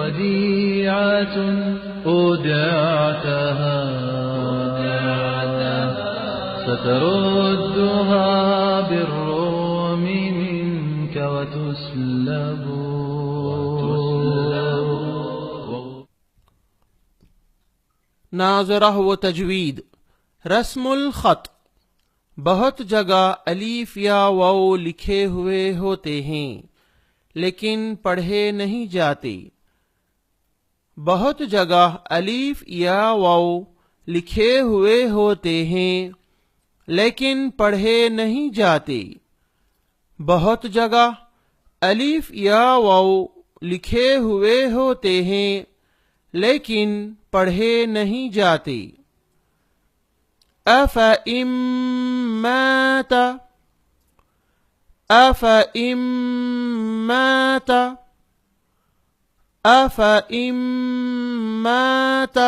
وديعة أودعتها ستردها بالروم منك وتسلب. नाज़रा व तजवीद। रस्मुल ख़त। बहुत जगह अलीफ या वाव लिखे हुए होते हैं लेकिन पढ़े नहीं जाते। बहुत जगह अलीफ या वाव लिखे हुए होते हैं लेकिन पढ़े नहीं जाते। बहुत जगह अलीफ या वाव लिखे हुए होते हैं लेकिन पढ़े नहीं जाते। अफ़इम मात, अफ़इम मात, अफ़इम मात।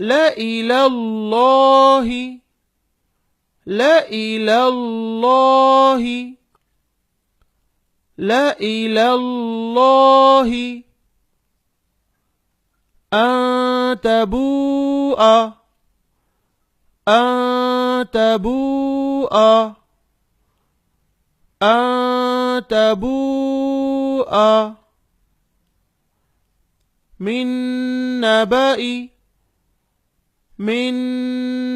ला इलल्लाहि, ला इलल्लाहि, ला इलल्लाहि। أن تبوء، أن تبوء، أن تبوء من نبأ، من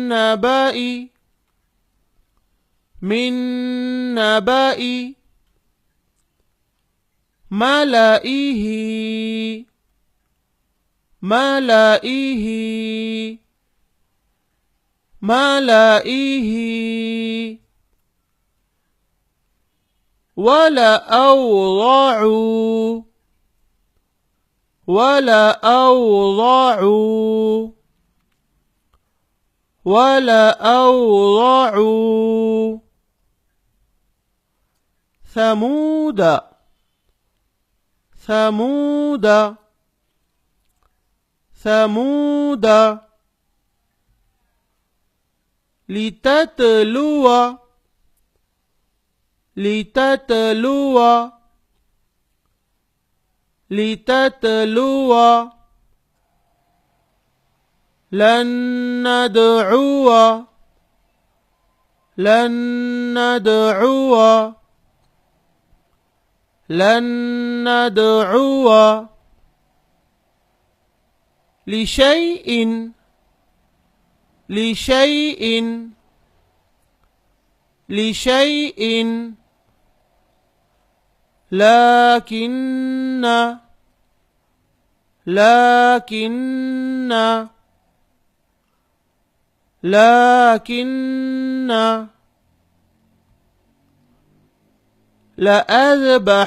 نبأ، من نبأ ملئه، ملئه، ملئه. ولا أوضعوا، ولا أوضعوا، ولا أوضعوا. ثمود، ثمود، ثمود. لتتلو، لتتلو، لتتلو. لن ندعو، لن ندعو، لن ندعو. لشيء، لشيء، لشيء. لكن، لكن، لكن.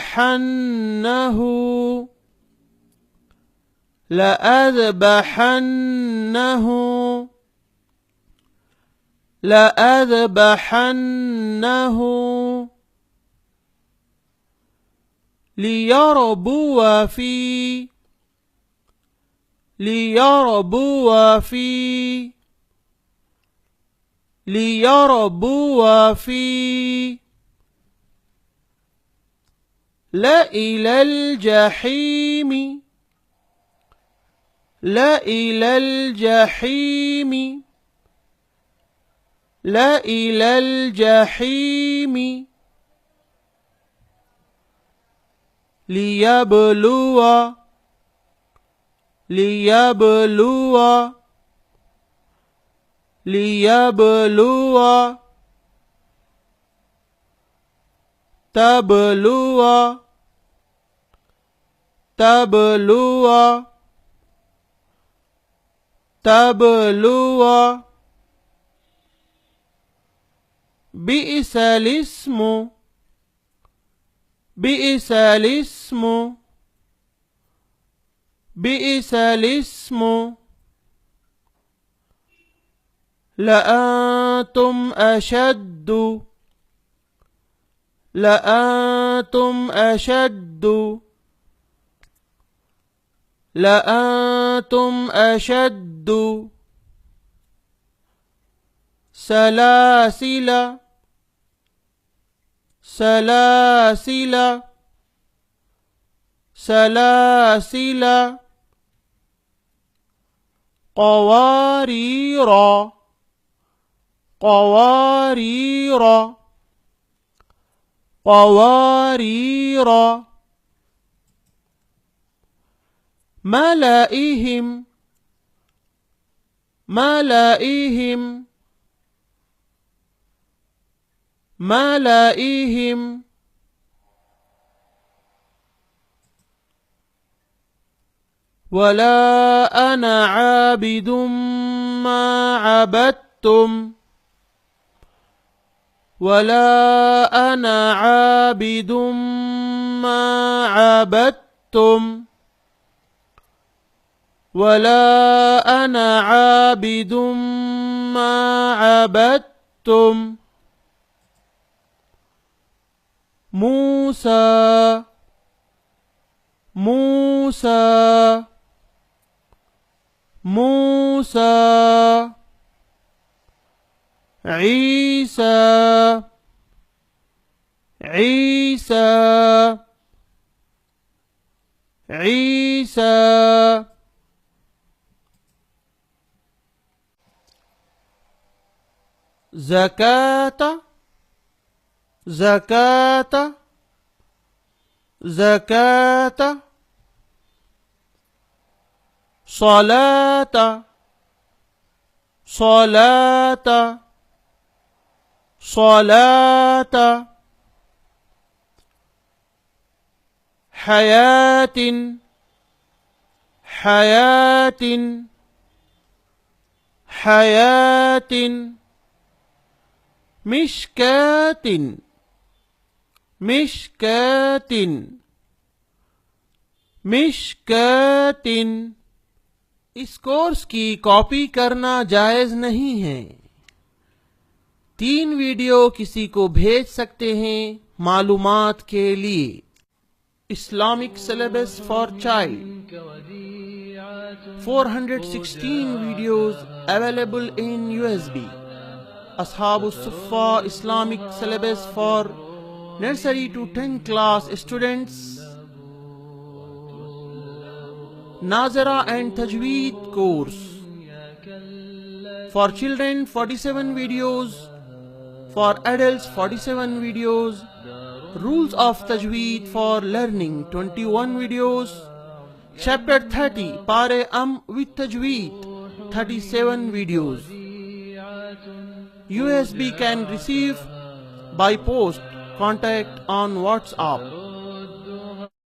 لأذبحنه، لأذبحنه، لأذبحنه. ليربو في، ليربو في، ليربو في. لا إلى الجحيم، لا إلى الجحيم، لا إلى الجحيم. ليبلو، ليبلو، ليبلو. تبلو، تبلو، تبلو. بئس الاسم، بئس الاسم، بئس الاسم. لأنتم أشد، لأنتم أشد، لأنتم أشد. سلاسل، سلاسل، سلاسل قوارير قوارير قوارير ملائهم ملائهم ملائهم ولا أنا عابد ما عبدتم ولا أنا عابد ما عبدتم ولا أنا عابد ما عبدتم موسى موسى موسى عيسى عيسى عيسى زكاة زكاة زكاة صلاة صلاة صلاة حياة حياة حياة مشكاة مشكاة مشكاة इस कोर्स की कॉपी करना जायज़ नहीं है। 3 वीडियो किसी को भेज सकते हैं मालूमात के लिए। Islamic syllabus for child 416 videos available in USB। असहाबुस सुफ़्फ़ा Islamic syllabus for nursery to 10th class students। Nazara and Tajweed course for children 47 videos, for adults 47 videos, rules of Tajweed for learning 21 videos, chapter 30 Pare with Tajweed 37 videos. USB can receive by post, contact on WhatsApp